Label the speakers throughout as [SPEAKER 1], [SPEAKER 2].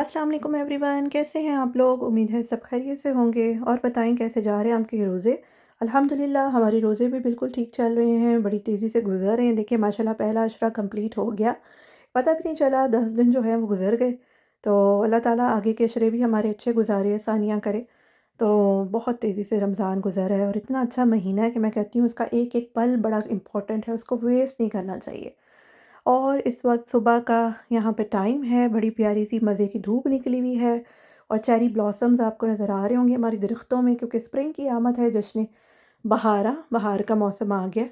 [SPEAKER 1] अस्सलाम वालेकुम एवरीवन, कैसे हैं आप लोग? उम्मीद है सब खैरियत से होंगे और बताएं कैसे जा रहे हैं आपके रोज़े। अल्हम्दुलिल्लाह हमारे रोज़े भी बिल्कुल ठीक चल रहे हैं, बड़ी तेज़ी से गुजर रहे हैं। देखिए माशाल्लाह पहला अशरा कंप्लीट हो गया, पता भी नहीं चला 10 दिन जो है वो गुजर गए। तो अल्लाह ताला आगे के अशरे भी हमारे अच्छे गुजारे, आसानियाँ करे। तो बहुत तेज़ी से रमज़ान गुजर है और इतना अच्छा महीना है कि मैं कहती हूँ उसका एक एक पल बड़ा इम्पोर्टेंट है, उसको वेस्ट नहीं करना चाहिए। और इस वक्त सुबह का यहाँ पे टाइम है, बड़ी प्यारी सी मज़े की धूप निकली हुई है और चेरी ब्लॉसम्स आपको नज़र आ रहे होंगे हमारी दरख्तों में, क्योंकि स्प्रिंग की आमद है, जश्न बहार का मौसम आ गया।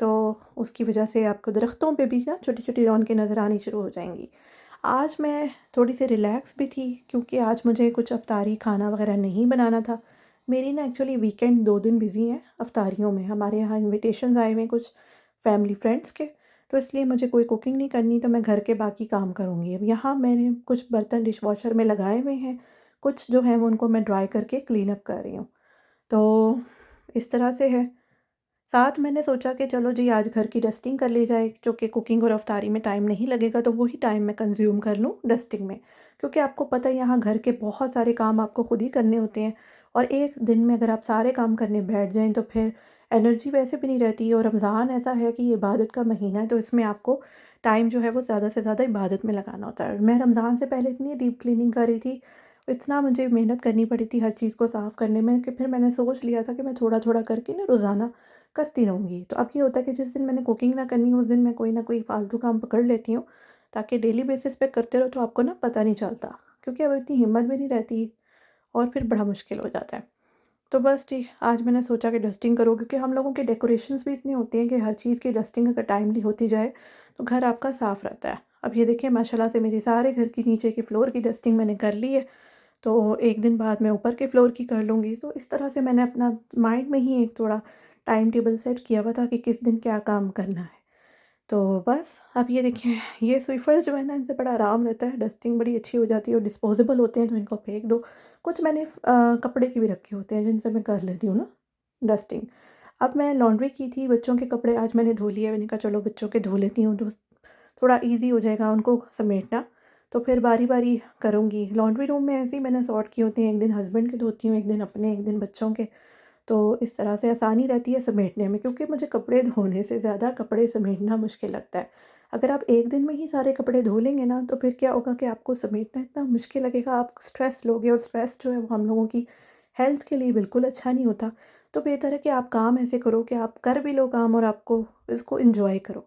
[SPEAKER 1] तो उसकी वजह से आपको दरख्तों पे भी ना छोटी छोटी रौनकें नज़र आनी शुरू हो जाएंगी। आज मैं थोड़ी सी रिलैक्स भी थी क्योंकि आज मुझे कुछ अफ्तारी खाना वगैरह नहीं बनाना था। मेरी ना एक्चुअली वीकेंड 2 दिन बिज़ी हैं अफ्तारियों में, हमारे यहाँ इनविटेशंस आए हुए हैं कुछ फैमिली फ्रेंड्स के। तो इसलिए मुझे कोई कुकिंग नहीं करनी, तो मैं घर के बाकी काम करूँगी। अब यहाँ मैंने कुछ बर्तन डिशवॉशर में लगाए हुए हैं, कुछ जो हैं वो उनको मैं ड्राई करके क्लीन अप कर रही हूँ। तो इस तरह से है। साथ मैंने सोचा कि चलो जी आज घर की डस्टिंग कर ली जाए, जो कि कुकिंग और अफ्तारी में टाइम नहीं लगेगा, तो वही टाइम मैं कंज्यूम कर लूँ डस्टिंग में। क्योंकि आपको पता है यहाँ घर के बहुत सारे काम आपको खुद ही करने होते हैं और एक दिन में अगर आप सारे काम करने बैठ जाएँ तो फिर एनर्जी वैसे भी नहीं रहती। और रमज़ान ऐसा है कि ये इबादत का महीना है, तो इसमें आपको टाइम जो है वो ज़्यादा से ज़्यादा इबादत में लगाना होता है। मैं रमज़ान से पहले इतनी डीप क्लीनिंग कर रही थी, इतना मुझे मेहनत करनी पड़ी थी हर चीज़ को साफ़ करने में, कि फिर मैंने सोच लिया था कि मैं थोड़ा-थोड़ा करके ना रोज़ाना करती रहूँगी। तो अब ये होता है कि जिस दिन मैंने कुकिंग ना करनी हो उस दिन मैं कोई ना कोई फ़ालतू काम पकड़ लेती हूँ, ताकि डेली बेसिस पे करते रहो तो आपको ना पता नहीं चलता। क्योंकि अब इतनी हिम्मत भी नहीं रहती और फिर बड़ा मुश्किल हो जाता है। तो बस जी, आज मैंने सोचा कि डस्टिंग करो, क्योंकि हम लोगों के डेकोरेशंस भी इतनी होती हैं कि हर चीज़ की डस्टिंग अगर टाइमली होती जाए तो घर आपका साफ़ रहता है। अब ये देखिए माशाल्लाह से मेरे सारे घर की नीचे की फ्लोर की डस्टिंग मैंने कर ली है, तो एक दिन बाद मैं ऊपर के फ्लोर की कर लूँगी। तो इस तरह से मैंने अपना माइंड में ही एक थोड़ा टाइम टेबल सेट किया हुआ था कि किस दिन क्या काम करना है। तो बस अब ये देखिए, ये स्वीपर्स जो है ना इनसे बड़ा आराम रहता है, डस्टिंग बड़ी अच्छी हो जाती है और डिस्पोजेबल होते हैं तो इनको फेंक दो। कुछ मैंने कपड़े के भी रखे होते हैं जिनसे मैं कर लेती हूँ ना डस्टिंग। अब मैं लॉन्ड्री की थी, बच्चों के कपड़े आज मैंने धो लिए, मैंने कहा चलो बच्चों के धो लेती हूँ तो थोड़ा ईज़ी हो जाएगा उनको समेटना। तो फिर बारी-बारी करूँगी। लॉन्ड्री रूम में ऐसे ही मैंने सॉर्ट किए होते हैं, एक दिन हस्बैंड के धोती हूँ, एक दिन अपने, एक दिन बच्चों के। तो इस तरह से आसानी रहती है समेटने में, क्योंकि मुझे कपड़े धोने से ज़्यादा कपड़े समेटना मुश्किल लगता है। अगर आप एक दिन में ही सारे कपड़े धो लेंगे ना, तो फिर क्या होगा कि आपको समेटना इतना मुश्किल लगेगा, आप स्ट्रेस लोगे और स्ट्रेस जो है वो हम लोगों की हेल्थ के लिए बिल्कुल अच्छा नहीं होता। तो बेहतर है कि आप काम ऐसे करो कि आप कर भी लो काम और आपको इसको एन्जॉय करो।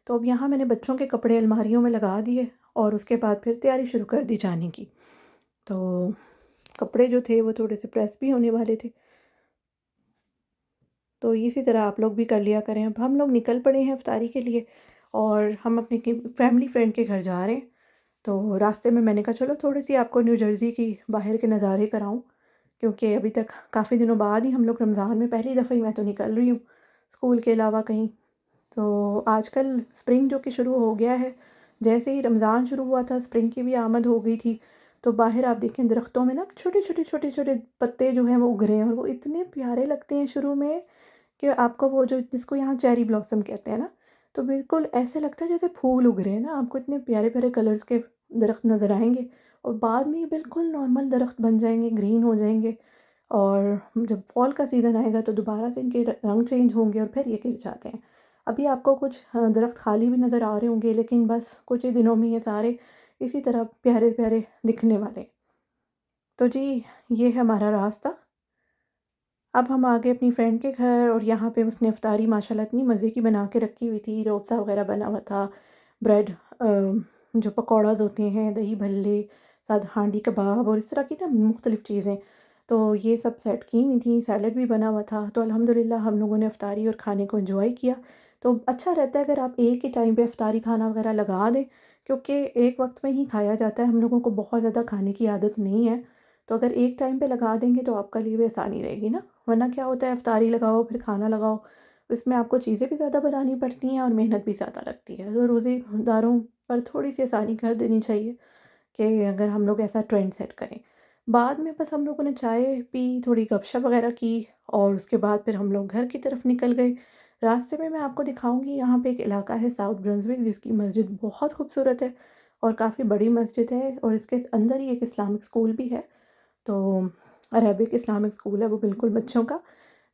[SPEAKER 1] तो अब यहाँ मैंने बच्चों के कपड़े अलमारियों में लगा दिए और उसके बाद फिर तैयारी शुरू कर दी जाने की। तो कपड़े जो थे वो थोड़े से प्रेस भी होने वाले थे। तो इसी तरह आप लोग भी कर लिया करें। अब हम लोग निकल पड़े हैं इफ्तारी के लिए और हम अपनी फैमिली फ्रेंड के घर जा रहे हैं। तो रास्ते में मैंने कहा चलो थोड़ी-सी आपको न्यू जर्सी की बाहर के नज़ारे कराऊँ, क्योंकि अभी तक काफ़ी दिनों बाद ही हम लोग रमज़ान में पहली दफ़ा ही मैं तो निकल रही हूँ, स्कूल के अलावा कहीं। तो आजकल स्प्रिंग जो कि शुरू हो गया है, जैसे ही रमज़ान शुरू हुआ था स्प्रिंग की भी आमद हो गई थी। तो बाहर आप देखें दरख्तों में ना छोटे-छोटे, छोटे-छोटे पत्ते जो हैं वो उग रहे हैं और वो इतने प्यारे लगते हैं शुरू में कि आपको वो जो जिसको यहाँ चेरी ब्लॉसम कहते हैं ना, तो बिल्कुल ऐसे लगता है जैसे फूल उग रहे हैं ना, आपको इतने प्यारे-प्यारे कलर्स के दरख्त नज़र आएँगे और बाद में ये बिल्कुल नॉर्मल दरख्त बन जाएँगे, ग्रीन हो जाएँगे। और जब फॉल का सीज़न आएगा तो दोबारा से इनके रंग चेंज होंगे और फिर ये गिर जाते हैं। अभी आपको कुछ दरख्त खाली भी नज़र आ रहे होंगे, लेकिन बस कुछ ही दिनों में ये सारे इसी तरह प्यारे-प्यारे दिखने वाले हैं। तो जी, ये है हमारा रास्ता। अब हम आ गए अपनी फ्रेंड के घर और यहाँ पे उसने इफ़्तारी माशाल्लाह इतनी मज़े की बना के रखी हुई थी, रूअफ़ज़ा वग़ैरह बना हुआ था, ब्रेड जो पकौड़ाज़ होते हैं, दही भल्ले, साथ हांडी कबाब और इस तरह की ना मुख्तलिफ़ चीज़ें। तो ये सब सेट की हुई थी, सैलेड भी बना हुआ था। तो अल्हम्दुलिल्लाह हम लोगों ने इफ़्तारी और खाने को एन्जॉय किया। तो अच्छा रहता है अगर आप एक ही टाइम पे इफ़्तारी खाना वग़ैरह लगा दें, क्योंकि एक वक़्त में ही खाया जाता है, हम लोगों को बहुत ज़्यादा खाने की आदत नहीं है। तो अगर एक टाइम पे लगा देंगे तो आपका लिए भी आसानी रहेगी ना। वरना क्या होता है इफ़्तारी लगाओ फिर खाना लगाओ, इसमें आपको चीज़ें भी ज़्यादा बनानी पड़ती हैं और मेहनत भी ज़्यादा लगती है। तो रोज़ेदारों पर थोड़ी-सी आसानी कर देनी चाहिए कि अगर हम लोग ऐसा ट्रेंड सेट करें। बाद में बस हम लोगों ने चाय पी, थोड़ी गपशप वग़ैरह की और उसके बाद फिर हम लोग घर की तरफ निकल गए। रास्ते में मैं आपको दिखाऊँगी, यहाँ पे एक इलाका है साउथ ब्रंसविक जिसकी मस्जिद बहुत खूबसूरत है और काफ़ी बड़ी मस्जिद है और इसके अंदर ही एक इस्लामिक स्कूल भी है। तो अरेबिक इस्लामिक स्कूल है वो बिल्कुल बच्चों का।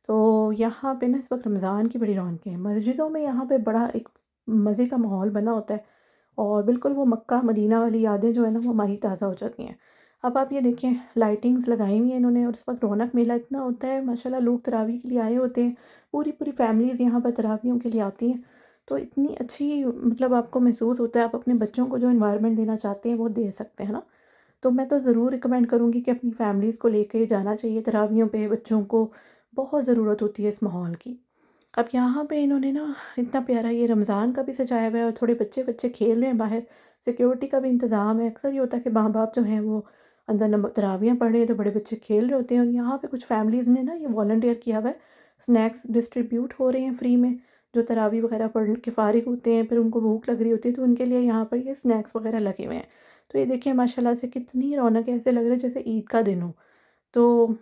[SPEAKER 1] तो यहाँ पे ना इस वक्त रमज़ान की बड़ी रौनकें हैं। मस्जिदों में यहाँ पे बड़ा एक मज़े का माहौल बना होता है और बिल्कुल वो मक्का मदीना वाली यादें जो है ना वो हमारी ताज़ा हो जाती हैं। अब आप ये देखें, लाइटिंग्स लगाई हुई हैं इन्होंने और इस वक्त रौनक मेला इतना होता है माशाल्लाह, लोग तरावी के लिए आए होते हैं। पूरी पूरी फैमिलीज़ यहाँ पर तरावियों के लिए आती हैं। तो इतनी अच्छी मतलब आपको महसूस होता है, आप अपने बच्चों को जो इन्वायरमेंट देना चाहते हैं वो दे सकते हैं ना। तो मैं तो ज़रूर रिकमेंड करूँगी कि अपनी फैमिलीज़ को लेके जाना चाहिए तरावियों पे, बच्चों को बहुत ज़रूरत होती है इस माहौल की। अब यहाँ पे इन्होंने ना इतना प्यारा ये रमज़ान का भी सजाया हुआ है और थोड़े बच्चे-बच्चे खेल रहे हैं बाहर, सिक्योरिटी का भी इंतज़ाम है। अक्सर ये होता है कि माँ-बाप जो हैं वो अंदर तरावियाँ पढ़ रहे हैं तो बड़े बच्चे खेल रहे होते हैं और यहाँ पे कुछ फैमिलीज़ ने ना ये वॉलंटियर किया हुआ है। स्नैक्स डिस्ट्रीब्यूट हो रहे हैं फ्री में, जो तरावी वगैरह पढ़ के फ़ारिग होते हैं, फिर उनको भूख लग रही होती है तो उनके लिए यहाँ पर ये स्नैक्स वगैरह लगे हुए हैं। तो ये देखिए माशाल्लाह से कितनी रौनक है, ऐसे लग रहा है जैसे ईद का दिन हो। तो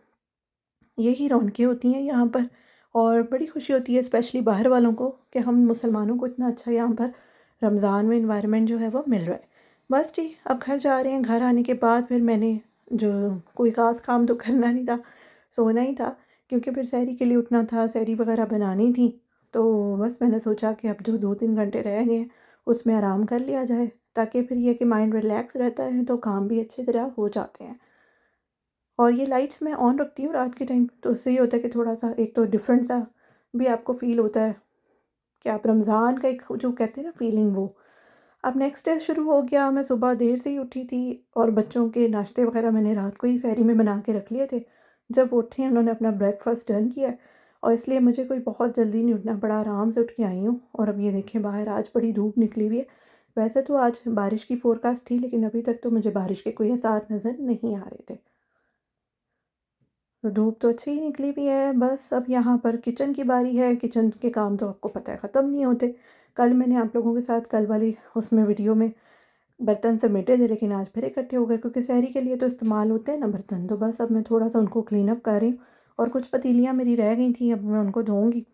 [SPEAKER 1] यही रौनकें होती हैं यहाँ पर और बड़ी खुशी होती है स्पेशली बाहर वालों को कि हम मुसलमानों को इतना अच्छा यहाँ पर रमज़ान में इन्वायरमेंट जो है वो मिल रहा है। बस जी, अब घर जा रहे हैं। घर आने के बाद फिर मैंने जो कोई ख़ास काम तो करना नहीं था, सोना ही था, क्योंकि फिर सहरी के लिए उठना था, सहरी वगैरह बनानी थी। तो बस मैंने सोचा कि अब जो 2-3 घंटे रह गए हैं उसमें आराम कर लिया जाए, ताकि फिर ये कि माइंड रिलैक्स रहता है तो काम भी अच्छी तरह हो जाते हैं। और ये लाइट्स मैं ऑन रखती हूँ रात के टाइम, तो उससे ये होता है कि थोड़ा-सा एक तो डिफरेंट सा भी आपको फ़ील होता है कि आप रमज़ान का एक जो कहते हैं ना फ़ीलिंग वो। अब नेक्स्ट डे शुरू हो गया, मैं सुबह देर से ही उठी थी और बच्चों के नाश्ते वग़ैरह मैंने रात को ही सहरी में बना के रख लिए थे। जब वो उठे उन्होंने अपना ब्रेकफ़ास्ट डन किया है और इसलिए मुझे कोई बहुत जल्दी नहीं उठना पड़ा, आराम से उठ के आई हूँ। और अब ये देखें बाहर आज बड़ी धूप निकली हुई है। वैसे तो आज बारिश की फ़ोरकास्ट थी लेकिन अभी तक तो मुझे बारिश के कोई आसार नज़र नहीं आ रहे थे। तो धूप तो अच्छी ही निकली हुई है, बस अब यहाँ पर किचन की बारी है। किचन के काम तो आपको पता है ख़त्म नहीं होते। कल मैंने आप लोगों के साथ कल वाली उसमें वीडियो में बर्तन समेटे थे लेकिन आज फिर इकट्ठे हो गए, क्योंकि सहरी के लिए तो इस्तेमाल होते हैं ना बर्तन। तो बस अब मैं थोड़ा-सा उनको क्लीन अप कर रही हूँ और कुछ पतीलियाँ मेरी रह गई थी, अब मैं उनको धोऊँगी।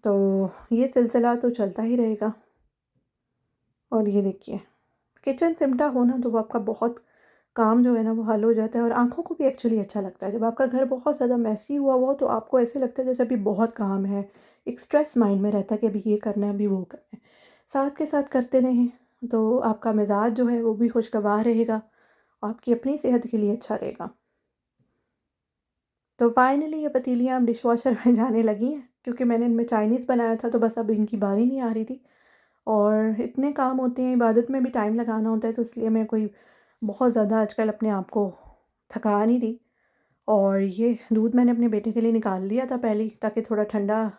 [SPEAKER 1] तो ये सिलसिला तो चलता ही रहेगा। और ये देखिए, किचन सिमटा हो ना तो वो आपका बहुत काम जो है ना वो हल हो जाता है और आँखों को भी एक्चुअली अच्छा लगता है। जब आपका घर बहुत ज़्यादा मेसी हुआ हुआ हो तो आपको ऐसे लगता है जैसे अभी बहुत काम है, एक स्ट्रेस माइंड में रहता है कि अभी ये करना है, अभी वो करना है। साथ के साथ करते रहें तो आपका मिज़ाज जो है वो भी खुशगवार रहेगा, आपकी अपनी सेहत के लिए अच्छा रहेगा। तो फाइनली ये पतीलियाँ अब डिशवॉशर में जाने लगी हैं, क्योंकि मैंने इनमें चाइनीज़ बनाया था तो बस अब इनकी बारी नहीं आ रही थी। और इतने काम होते हैं, इबादत में भी टाइम लगाना होता है, तो इसलिए मैं कोई बहुत ज़्यादा आजकल अपने आप को थका नहीं रही। और ये दूध मैंने अपने बेटे के लिए निकाल लिया था पहले ही, ताकि थोड़ा ठंडा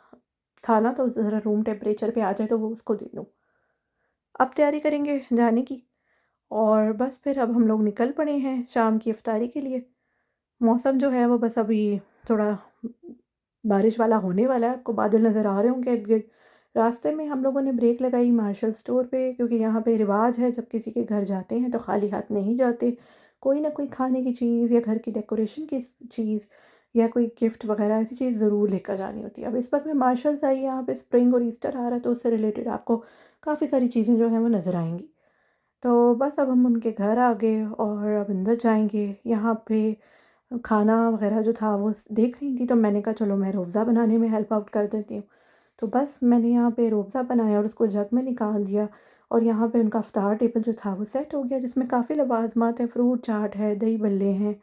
[SPEAKER 1] था ना तो ज़रा रूम टेम्परेचर पे आ जाए तो वो उसको दे दूँ। अब तैयारी करेंगे जाने की और बस फिर अब हम लोग निकल पड़े हैं शाम की इफ्तारी के लिए। मौसम जो है वो बस अभी थोड़ा बारिश वाला होने वाला है, आपको बादल नज़र आ रहे होंगे इर्द-गिर्द। रास्ते में हम लोगों ने ब्रेक लगाई मार्शल स्टोर पे, क्योंकि यहाँ पे रिवाज है जब किसी के घर जाते हैं तो खाली हाथ नहीं जाते। कोई ना कोई खाने की चीज़ या घर की डेकोरेशन की चीज़ या कोई गिफ्ट वगैरह ऐसी चीज़ ज़रूर लेकर जानी होती है। अब इस वक्त मैं मार्शल्स आई, यहाँ पे स्प्रिंग और ईस्टर आ रहा है तो उससे रिलेटेड आपको काफ़ी सारी चीज़ें जो हैं वो नज़र आएँगी। तो बस अब हम उनके घर आ गए और अब अंदर जाएँगे। यहाँ पे खाना वग़ैरह जो था वो देख रही थी तो मैंने कहा चलो मैं रोज़ा बनाने में हेल्प आउट कर देती हूँ। तो बस मैंने यहाँ पे रोज़ा बनाया और उसको जग में निकाल दिया और यहाँ पे उनका इफ्तार टेबल जो था वो सेट हो गया, जिसमें काफ़ी लवाज़मात हैं, फ्रूट चाट है, दही बल्ले हैं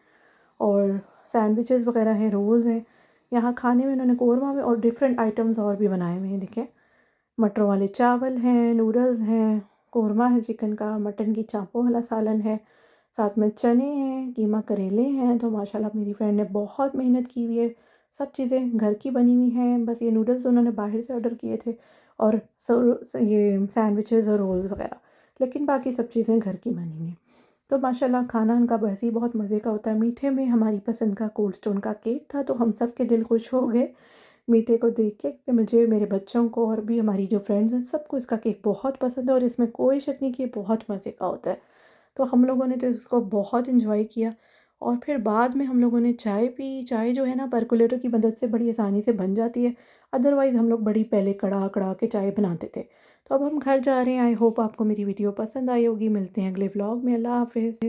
[SPEAKER 1] और सैंडविचेज़ वग़ैरह हैं, रोल्स हैं। यहाँ खाने में उन्होंने कोरमा में और डिफरेंट आइटम्स और भी बनाए हुए हैं, देखें। मटरों वाले चावल हैं, नूडल्स हैं, कोरमा है चिकन का, मटन की चापों वाला सालन है, साथ में चने हैं, कीमा करेले हैं। तो माशाल्लाह मेरी फ्रेंड ने बहुत मेहनत की हुई है, सब चीज़ें घर की बनी हुई हैं। बस ये नूडल्स उन्होंने बाहर से ऑर्डर किए थे और ये सैंडविचेज़ और रोल्स वग़ैरह, लेकिन बाकी सब चीज़ें घर की बनी हुई हैं। तो माशाल्लाह खाना उनका वैसे ही बहुत मज़े का होता है। मीठे में हमारी पसंद का कोल्ड स्टोन का केक था तो हम सब के दिल खुश हो गए मीठे को देख के, कि मुझे, मेरे बच्चों को और भी हमारी जो फ्रेंड्स हैं सबको इसका केक बहुत पसंद है और इसमें कोई शक नहीं कि ये बहुत मज़े का होता है। तो हम लोगों ने तो इसको बहुत एंजॉय किया और फिर बाद में हम लोगों ने चाय पी। चाय जो है ना परकोलेटर की मदद से बड़ी आसानी से बन जाती है, अदरवाइज़ हम लोग बड़ी पहले कड़ा कड़ा के चाय बनाते थे। तो अब हम घर जा रहे हैं। आई होप आपको मेरी वीडियो पसंद आई होगी। मिलते हैं अगले व्लॉग में। अल्लाह हाफ़िज़।